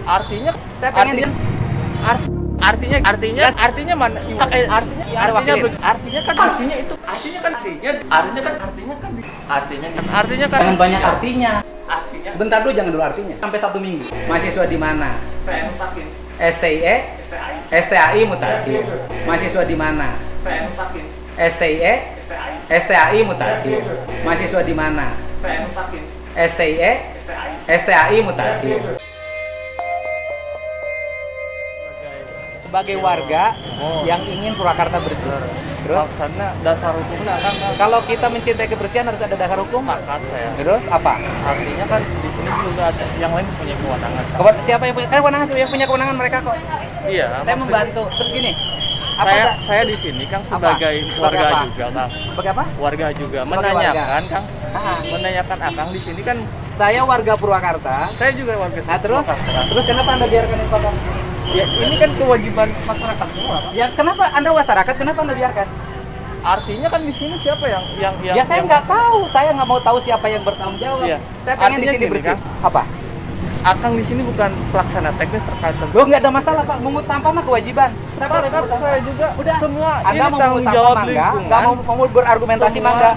Artinya saya pengen artinya mana? Artinya kan jangan banyak artinya. artinya Sebentar dulu, jangan dulu artinya. Sampai 1 minggu. Mahasiswa di mana? STM takin STIE, STI STAI mutakhir. Mahasiswa di mana? STM takin STIE, STI STAI mutakhir. Mahasiswa di mana? STM takin STIE, STI STAI mutakhir. Sebagai warga yang ingin Purwakarta bersih. Terus karena dasar hukumnya kan kalau kita mencintai kebersihan harus ada dasar hukum. sepakat saya. Terus apa? Artinya kan di sini juga ada yang lain punya kewenangan. Siapa yang punya kewenangan? Yang punya kewenangan mereka kok. Iya. Saya maksudnya membantu. Terus gini. Saya di sini Kang sebagai Sebagai warga apa? juga Kang. Sebagai apa? Warga juga Sebagai menanyakan warga. Kang. Ah. Menanyakan Akang di sini kan Saya warga Purwakarta. saya juga warga Nah terus, Purwakarta. terus kenapa Anda biarkan info Kang? Ya ini kan kewajiban masyarakat semua Kang. Ya kenapa Anda masyarakat? Kenapa Anda biarkan? Artinya kan di sini siapa yang Ya saya nggak tahu. Saya nggak mau tahu siapa yang bertanggung jawab. Iya. Saya pengen di Artinya sini gini, bersih. Kang. Apa? Akang di sini bukan pelaksana teknis terkait tentang Loh nggak ada masalah Pak. Mungut sampah mah kewajiban. Saya boleh Sepakat mungut sampah. saya juga. Udah. Semua Anda ini mau tanggung mungut sampah jawab mah enggak? lingkungan. Nggak mau berargumentasi Semua. mah enggak?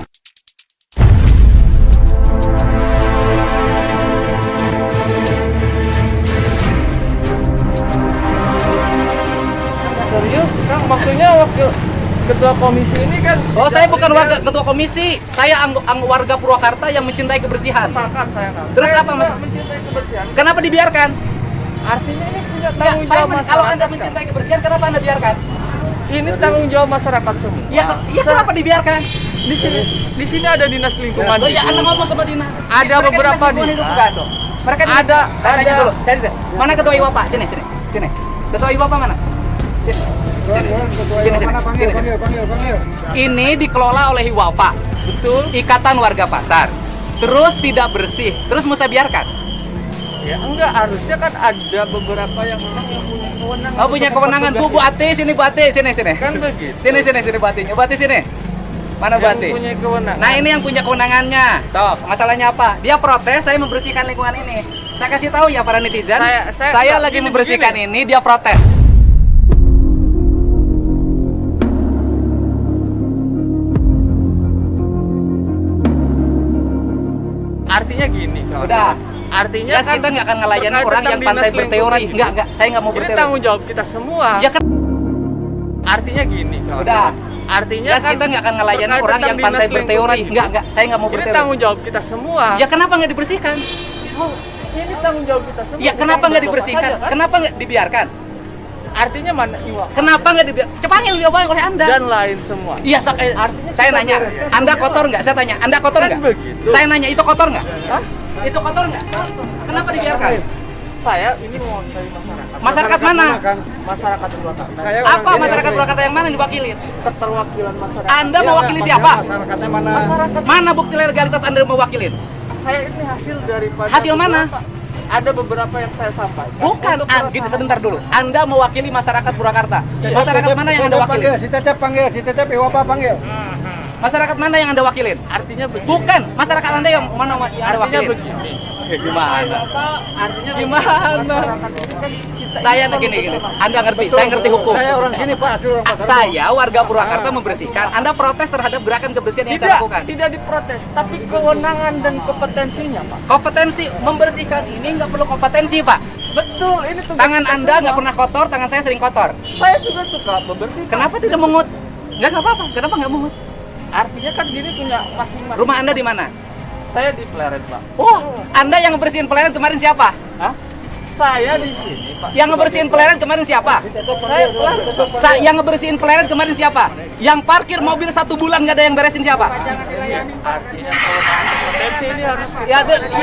Serius Kang, maksudnya wakil ketua komisi ini kan Oh, saya bukan warga ketua komisi. Saya warga Purwakarta yang mencintai kebersihan. sepakat saya Kang. Terus Saya apa, juga Mas? mencintai kebersihan. Kenapa dibiarkan? Artinya ini punya Nggak, tanggung jawab masyarakat. kalau Anda Kang. mencintai kebersihan, kenapa Anda biarkan? Ini tanggung jawab masyarakat semua. Ya kenapa dibiarkan? Di sini ada dinas lingkungan. Loh ya hidup. Anda ngomong sama Dina. Ada Mereka beberapa dinas lingkungan hidup dinas. bukan dong? Mereka dinas- Ada, Saya tanya ada. dulu. Mana ketua IWAPA? Sini. Ketua IWAPA mana? Sini. Panggil. Ini dikelola oleh IWAPA. Betul. Ikatan Warga Pasar. Terus tidak bersih. Terus mau saya biarkan? Ya enggak, harusnya kan ada beberapa yang memang yang punya kewenangan. Oh punya untuk kewenangan. Bu tugasnya. Ati, sini Bu Ati, sini. Kan begitu. Sini Bu Atinya. Bu Ati sini. Mana Bu Yang Ati? punya kewenangan. Nah ini yang punya kewenangannya. Sok, masalahnya apa? Dia protes, saya membersihkan lingkungan ini. Saya kasih tahu ya para netizen. Saya lagi gini, membersihkan begini. ini, dia protes. Artinya gini, kawan. Udah. Artinya Ya, kita nggak akan ngelayani terkait orang tentang yang pandai dinas berteori. lingkungan Enggak, saya nggak mau Ini berteori. tanggung jawab kita semua. Ya kan, Artinya gini, kawan. Udah. Artinya ya, kita nggak akan ngelayani terkait orang tentang yang pandai dinas berteori. lingkungan Enggak, saya nggak mau Ini berteori. tanggung jawab kita semua. Ya kenapa nggak dibersihkan? Oh, ini tanggung jawab kita semua. Ya kenapa Bukan nggak Bapak dibersihkan? saja, kan? Kenapa nggak dibiarkan? Artinya mana Iwa? Kenapa nggak dibiarkan? Panggil oleh Anda. Dan lain semua. Iya, Artinya saya kita nanya, bereskan Anda semua. kotor nggak? Saya tanya, Anda kotor Kan nggak? begitu. Saya nanya, itu kotor nggak? Hah? Itu kotor nggak? Kenapa dibiarkan? Saya ini mewakili masyarakat. Masyarakat mana? Masyarakat Purwakarta. Saya orang Apa sini masyarakat asli. Purwakarta yang mana yang diwakili? Keterwakilan masyarakat. Anda Iya, mewakili maksudnya siapa? Masyarakatnya mana? Masyarakat. Mana bukti legalitas Anda mewakilin? Saya ini hasil daripada Hasil mana? beberapa- Ada beberapa yang saya sampaikan. Bukan, Untuk gini keresahan. sebentar dulu. Anda mewakili masyarakat Purwakarta. Masyarakat mana yang Anda wakilin? Si Cecep panggil, si Cecep Iwapa panggil. Masyarakat mana yang Anda wakilin? Artinya begini. Bukan, masyarakat Anda yang mana yang Anda Artinya wakilin? begini. Gimana? Artinya Gimana? masyarakat ini kan kita Saya ini gini. membutuhkan- Anda ngerti, saya ngerti hukum. Saya orang sini Pak, asli orang pasar. Saya warga Purwakarta membersihkan. Anda protes terhadap gerakan kebersihan yang saya lakukan. Tidak diprotes, tapi kewenangan dan kompetensinya, Pak. Kompetensi membersihkan ini nggak perlu kompetensi, Pak. Betul, ini tugas Tangan kita Anda semua. nggak pernah kotor, tangan saya sering kotor. Saya juga suka membersihkan. Kenapa tidak mengut? Nggak apa-apa. Kenapa nggak mengut? Artinya kan gini punya masing-masing. Rumah Anda di mana? Saya di Pleret, Pak. Oh, Anda yang ngebersihin pelayanan kemarin siapa? Hah? Saya di sini, Pak. Yang ngebersihin pelayanan kemarin siapa? Saya Pleret, Pak. Yang ngebersihin pelayanan kemarin siapa? Yang parkir mobil 1 bulan nggak ada yang beresin siapa? Artinya kalau kompetensi ini harus Ya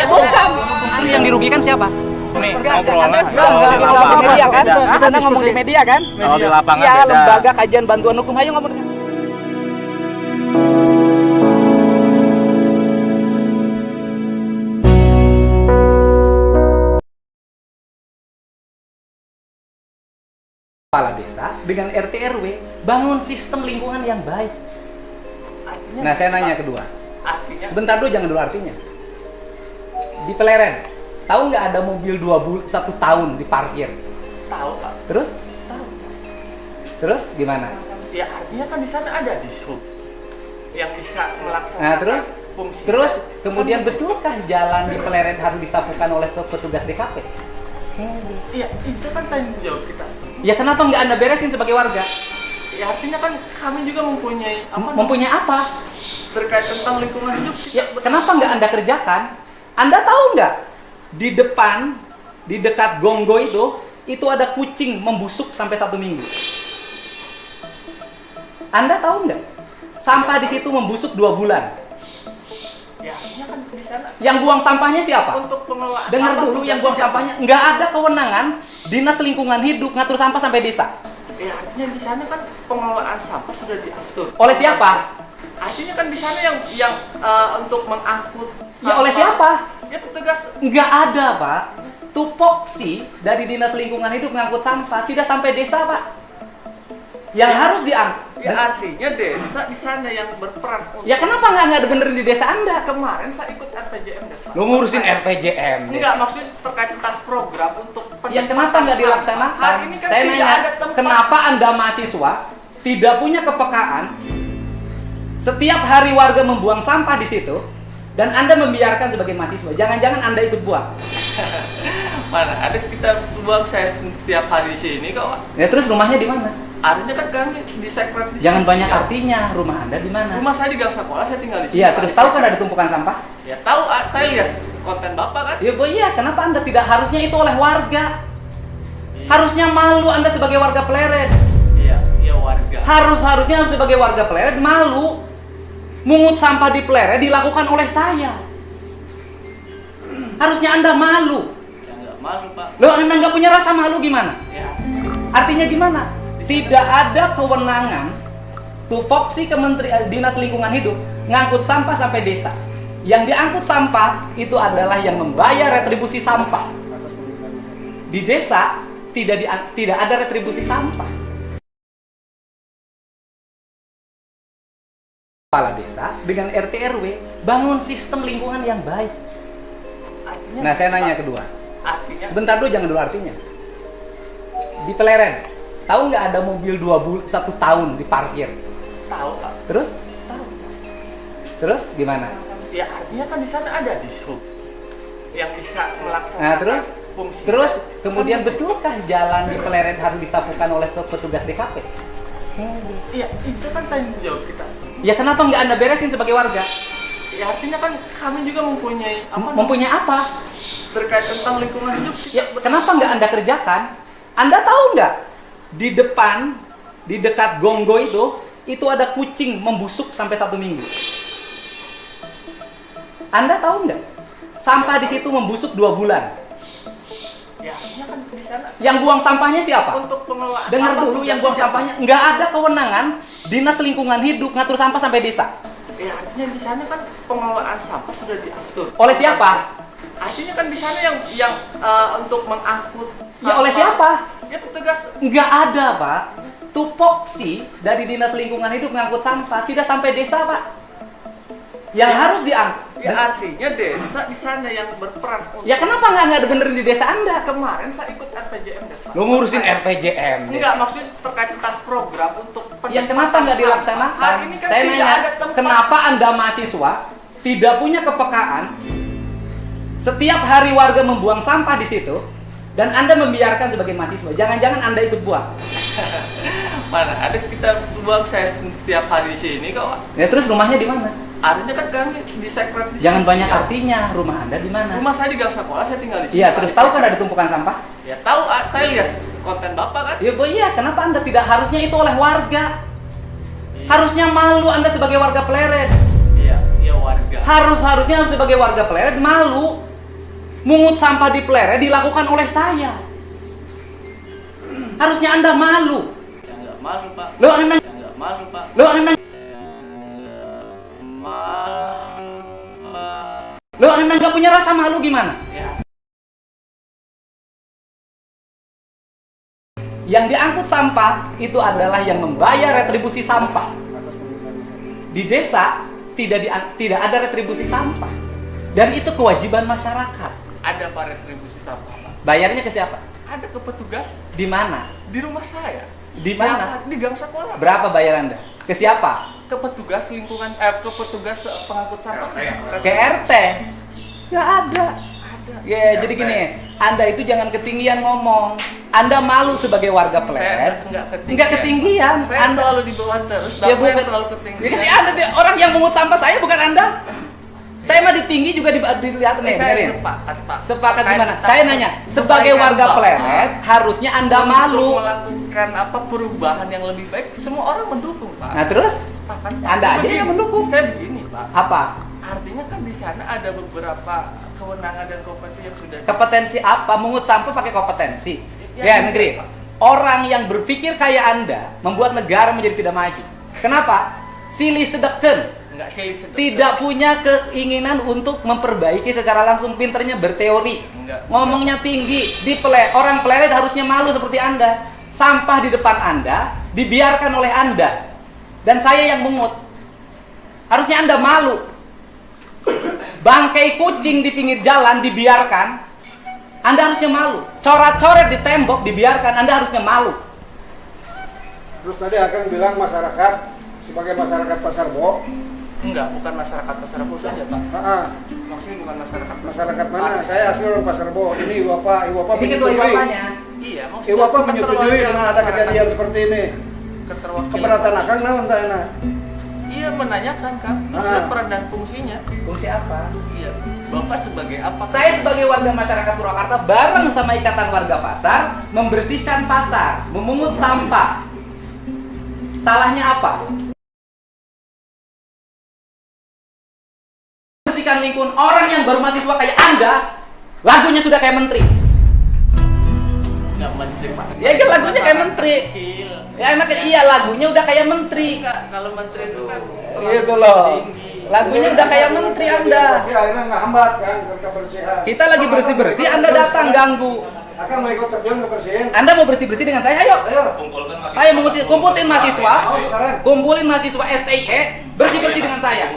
bukan. Terus yang dirugikan siapa? Nih, Ngobrolnya ngomong di media kan? Kita Anda ngomong di diskusi. media kan? Kalau di lapangan Ya, beda. lembaga kajian bantuan hukum. Ayo ngomong. Kepala desa dengan RT RW bangun sistem lingkungan yang baik. artinya. Nah, saya nanya kedua. Artinya Sebentar dulu, jangan dulu artinya. Di Pleret, Tahu nggak ada mobil 1 tahun diparkir? Tahu Pak. Terus? Tahu. Terus gimana? Ya artinya kan di sana ada dishub yang bisa melaksanakan Nah, fungsi. Terus kemudian Kan begitu. betulkah jalan di Pleret harus disapukan oleh petugas DKP? Iya, itu kan tanggung jawab kita semua. Ya kenapa nggak Anda beresin sebagai warga? Ya artinya kan kami juga mempunyai Mempunyai apa? terkait tentang lingkungan hidup kita. Ya kenapa nggak Anda kerjakan? Anda tahu nggak? Di depan, di dekat Gonggo itu ada kucing membusuk sampai 1 minggu. Anda tahu nggak? Sampah di situ membusuk 2 bulan. Ya artinya kan di sana Yang buang sampahnya siapa? untuk pengelolaan. Dengar sampah dulu, yang tugasnya buang siapa? sampahnya nggak ada kewenangan Dinas Lingkungan Hidup ngatur sampah sampai desa. Ya artinya di sana kan pengelolaan sampah sudah diatur. Oleh siapa? Artinya kan di sana yang untuk mengangkut Ya oleh siapa? Ya petugas. Nggak ada, Pak. Tupoksi dari Dinas Lingkungan Hidup ngangkut sampah tidak sampai desa, Pak. Yang harus diangkut. Ya artinya desa di sana yang berperan untuk. Ya kenapa nggak benerin di desa Anda? Kemarin saya ikut RPJM desa. Lu ngurusin RPJM. Enggak, maksudnya terkait tentang program untuk Ya kenapa nggak dilaksanakan? Hari ini kan Saya tidak nanya, ada tempat. kenapa Anda mahasiswa tidak punya kepekaan? Setiap hari warga membuang sampah di situ dan Anda membiarkan sebagai mahasiswa. Jangan-jangan Anda ikut buang. Mana ada kita buang saya setiap hari di sini kok. Ya terus rumahnya di mana? Artinya kan kami di sekret di Jangan sini. banyak Ya. artinya. Rumah Anda di mana? Rumah saya di Gang Sekolah, saya tinggal di sini. Iya, Pak. terus tahu kan ada tumpukan sampah? Ya tahu, saya lihat konten Bapak kan. Ya, Bu, iya. Kenapa Anda tidak harusnya itu oleh warga? Iya. Harusnya malu Anda sebagai warga Pleret. Iya, iya warga. Harusnya sebagai warga Pleret malu. Mungut sampah di Pleret dilakukan oleh saya. Harusnya Anda malu. Ya nggak malu Pak. Loh, Anda nggak punya rasa malu gimana? Ya. Artinya gimana? Tidak ada kewenangan tupoksi Dinas Lingkungan Hidup ngangkut sampah sampai desa. Yang diangkut sampah itu adalah yang membayar retribusi sampah. Di desa tidak ada retribusi sampah. Kepala desa dengan RT RW bangun sistem lingkungan yang baik. Artinya, Nah, saya nanya Pak, kedua. artinya Sebentar dulu, jangan dulu artinya. Di Pleret, tahu nggak ada mobil 1 tahun diparkir? tahu Pak. Terus? Tahu. Terus gimana? Ya artinya kan di sana ada dishub yang bisa melaksanakan Nah, fungsi. terus kemudian Kan begitu. betulkah jalan di Pleret harus disapukan oleh petugas DKP? Iya, itu kan tanggung jawab kita semua. Ya kenapa nggak Anda beresin sebagai warga? Ya artinya kan kami juga mempunyai Mempunyai apa? terkait tentang lingkungan hidup kita. Ya kenapa nggak Anda kerjakan? Anda tahu nggak? Di depan, di dekat Gonggo itu ada kucing membusuk sampai 1 minggu. Anda tahu nggak? Sampah di situ membusuk 2 bulan. Ya artinya kan di sana Yang buang sampahnya siapa? untuk pengelolaan. Dengar sampah dulu, yang tugasnya buang siapa? sampahnya nggak ada kewenangan Dinas Lingkungan Hidup ngatur sampah sampai desa. Ya artinya di sana kan pengelolaan sampah sudah diatur. Oleh siapa? Artinya kan di sana yang untuk mengangkut Ya oleh siapa? Ya petugas. Nggak ada, Pak. Tupoksi dari Dinas Lingkungan Hidup ngangkut sampah tidak sampai desa, Pak. Yang harus diangkut. Ya artinya desa di sana yang berperan untuk. Ya kenapa nggak benerin di desa Anda? Kemarin saya ikut RPJM desa. Lu ngurusin RPJM. Enggak, maksudnya terkait tentang program untuk Ya kenapa nggak dilaksanakan? Hari ini kan Saya tidak nanya, ada tempat. kenapa Anda mahasiswa tidak punya kepekaan? Setiap hari warga membuang sampah di situ dan Anda membiarkan sebagai mahasiswa. Jangan-jangan Anda ikut buang. Mana ada kita buang saya setiap hari di sini kok. Ya terus rumahnya di mana? Artinya kan kami di sekret di Jangan sini. banyak Ya. artinya. Rumah Anda di mana? Rumah saya di Gang Sekolah, saya tinggal di sini. Iya, Pak. terus tahu kan ada tumpukan sampah? Ya tahu, saya lihat konten Bapak kan. Ya, Bu, iya. Kenapa Anda tidak harusnya itu oleh warga? Iya. Harusnya malu Anda sebagai warga Pleret. Iya, iya warga. Harusnya sebagai warga Pleret malu. Mungut sampah di Pleret dilakukan oleh saya. Harusnya Anda malu. Ya enggak malu, Pak. Loh, Anda Ya enggak malu, Pak. Loh, Anda nggak punya rasa malu gimana? Ya. Yang diangkut sampah itu adalah yang membayar retribusi sampah. Di desa tidak ada retribusi sampah. Dan itu kewajiban masyarakat. Ada Pak retribusi sampah, Pak. Bayarnya ke siapa? Ada ke petugas Di mana? di rumah saya. Di Setiap mana? hari, di Gang Sekolah. Berapa bayar Anda? Ke siapa? Ke petugas lingkungan, ke petugas pengangkut sampah. Ke RT? Nggak ada. Ada. Ya, jadi gini, Anda itu jangan ketinggian ngomong. Anda malu sebagai warga Saya Pleret. enggak Enggak ketinggian. Saya Anda selalu di bawah terus, Ya, Bapak yang bukan. terlalu ketinggian. Ya, Anda orang yang mengut sampah saya bukan Anda. Saya mah di tinggi juga dilihat nih, Saya dengerin. sepakat, Pak. Sepakat Saya gimana? tetap Saya nanya, sebagai kebaikan warga Bapak Pleret, harusnya Anda untuk malu. melakukan apa perubahan yang lebih baik, semua orang mendukung, Pak. Nah, terus Sepakat, Pak. Anda aja Begini, yang mendukung. Saya begini, Pak. Apa? Artinya kan di sana ada beberapa kewenangan dan kompetensi yang sudah Kompetensi apa? Mengut sampah pakai kompetensi. Ya, Ya, enggak, negeri. Pak. Orang yang berpikir kayak Anda membuat negara menjadi tidak maju. Kenapa? Silih sedeken. enggak silih sedekah. Tidak punya keinginan untuk memperbaiki secara langsung, pinternya berteori. Enggak. Ngomongnya tinggi. Orang Pleret harusnya malu seperti Anda. Sampah di depan Anda dibiarkan oleh Anda. Dan saya yang mengut. Harusnya Anda malu. Bangkai kucing di pinggir jalan dibiarkan. Anda harusnya malu. Coret-coret di tembok dibiarkan. Anda harusnya malu. Terus tadi Akang bilang masyarakat sebagai masyarakat Pasar Bo. Enggak, bukan masyarakat Pasar Bo saja, Pak. Maksudnya bukan masyarakat Masyarakat mana? Saya asli orang Pasar Bo. Ini Ibu Bapak Ini ketua bapaknya. Iya, maksudnya Ibu Bapak menyetujui keterwakilan dengan ada masyarakat. kejadian seperti ini. Keterwakilan Keberatan Akang naon tah enak? Iya, menanyakan, Kang. Maksudnya peran dan fungsinya. Fungsi apa? Iya. Bapak sebagai apa? Saya sebagai warga masyarakat Purwakarta bareng sama Ikatan Warga Pasar membersihkan pasar, memungut sampah. Salahnya apa? Bersihkan lingkungan. Orang yang baru mahasiswa kayak Anda, lagunya sudah kayak menteri. Enggak menteri, Pak. Ya kan lagunya kayak menteri. Kecil. Ya enak iya lagunya udah kayak menteri. Enggak, kalau menteri itu kan Gitu loh. Lagunya udah kayak menteri Anda. Tapi akhirnya nggak hambat kan ke kebersihan. Kita lagi bersih-bersih, Anda datang ganggu. Akang mau ikut terjun ke bersihin? Anda mau bersih-bersih dengan saya? Ayo. Ayo. Ayo kumpulin mahasiswa. Mau sekarang? Kumpulin mahasiswa STIE, bersih-bersih dengan saya.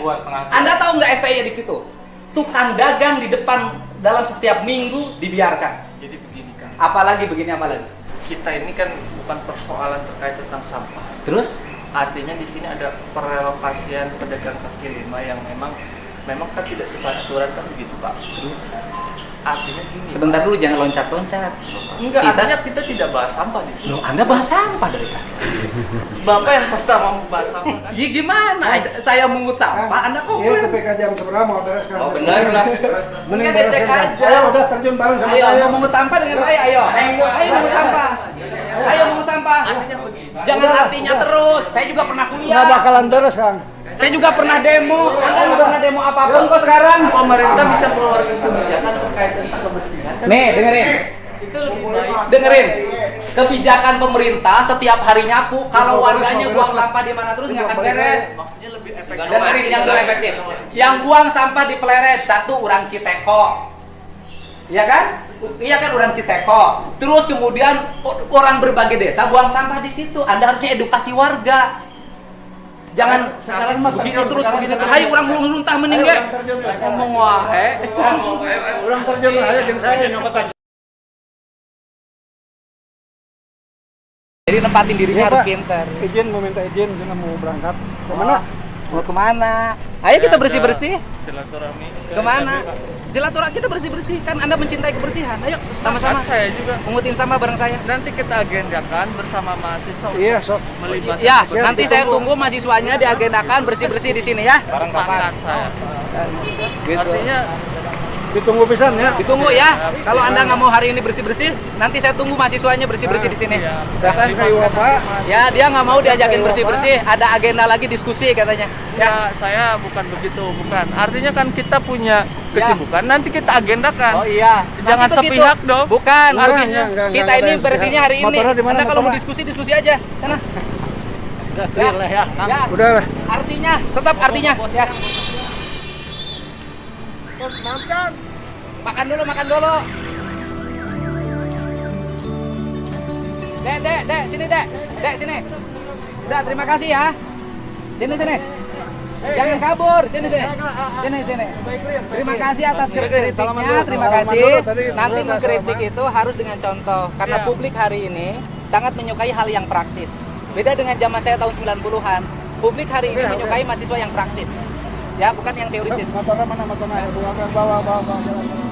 Anda tahu nggak STIE di situ? Tukang dagang di depan dalam setiap minggu dibiarkan. jadi begini, Kang. Apalagi begini apalagi. Kita ini kan bukan persoalan terkait tentang sampah. Terus Artinya di sini ada perelokasian pedagang kaki lima yang memang kan tidak sesuai aturan kan begitu, Pak. Terus Artinya gini. sebentar dulu jangan loncat-loncat. Enggak, Kita- artinya kita tidak bahas sampah di sini. Loh, Anda bahas sampah dari tadi. Bapak yang pertama membahas sampah kan. Iya gimana? Saya mungut sampah, Anda Iya, komplain. TPK jam seberapa mau bereskan? Oh, benar lah. Mending Mendingan cek bereskan. aja. Ayo udah terjun bareng sama Ayo saya. mau mungut sampah dengan saya, ayo. Ayo mungut sampah. Ayo mungut sampah. Artinya begini. Jangan artinya terus. Saya juga pernah Nggak kuliah. bakalan beres, Kang. Saya juga pernah demo. Anda nggak pernah demo apapun kok sekarang. Pemerintah bisa mengeluarkan kebijakan terkait tentang kebersihan. Nih, dengerin. Itu lebih baik. Dengerin. Kebijakan pemerintah setiap hari nyapu. Kalau warganya buang sampah di mana terus nggak akan beres. Maksudnya lebih efektif. Dengerin yang lebih efektif. Yang buang sampah di Pleret satu orang Citeko. Iya kan? Iya kan orang Citeko. Terus kemudian orang berbagai desa buang sampah di situ. Anda harusnya edukasi warga. Jangan Sekarang mah begini terjun, terus sekarang begini terus. terjun. Ayo orang belum luntah mending Ayo, ge. orang terjun, sekarang. Ngomong wae. Orang terjun lah, ayo jeung saya nyokotan. Jadi nempatin dirinya Iya, harus Pak. pintar. Izin, mau minta izin, karena mau berangkat. Kemana? Mau kemana? Ayo kita bersih-bersih. Silaturahmi. Kemana? Silaturahmi kita bersih-bersih. Kan Anda mencintai kebersihan. Ayo sama-sama. Kan saya juga. Mengutin sampah bareng saya. Nanti kita agendakan bersama mahasiswa Iya, sok. melibatkan Ya, Siap, nanti saya tunggu mahasiswanya diagendakan bersih-bersih di sini ya. sepakat saya. Gitu. Artinya Ditunggu pisan ya. Ditunggu ya. Kalau Anda nggak mau hari ini bersih-bersih, nanti saya tunggu mahasiswanya bersih-bersih di sini. Datang ke Ibu Bapak. Ya, dia nggak mau diajakin bersih-bersih. Ada agenda lagi diskusi katanya. ya saya bukan begitu, bukan. Artinya kan kita punya kesibukan, nanti kita agendakan. Oh iya. Jangan Nanti begitu. sepihak dong. Bukan. Enggak, Artinya enggak, kita enggak ini ada bersihnya hari ini. motornya di mana, Anda kalau mau motornya? diskusi aja. Sana. Clear lah ya. Ya. Udah lah. Artinya, tetap artinya. Ya. Makan dulu, makan dulu. Dek, sini, Dek. Dek, sini. Udah, terima kasih ya. Sini. Jangan kabur. Sini. Terima kasih atas kritiknya. Terima kasih. Nanti mengkritik itu harus dengan contoh. Karena publik hari ini sangat menyukai hal yang praktis. Beda dengan zaman saya tahun 90-an. Publik hari ini menyukai mahasiswa yang praktis. Ya, bukan yang teoritis. Motornya mana? Bawa.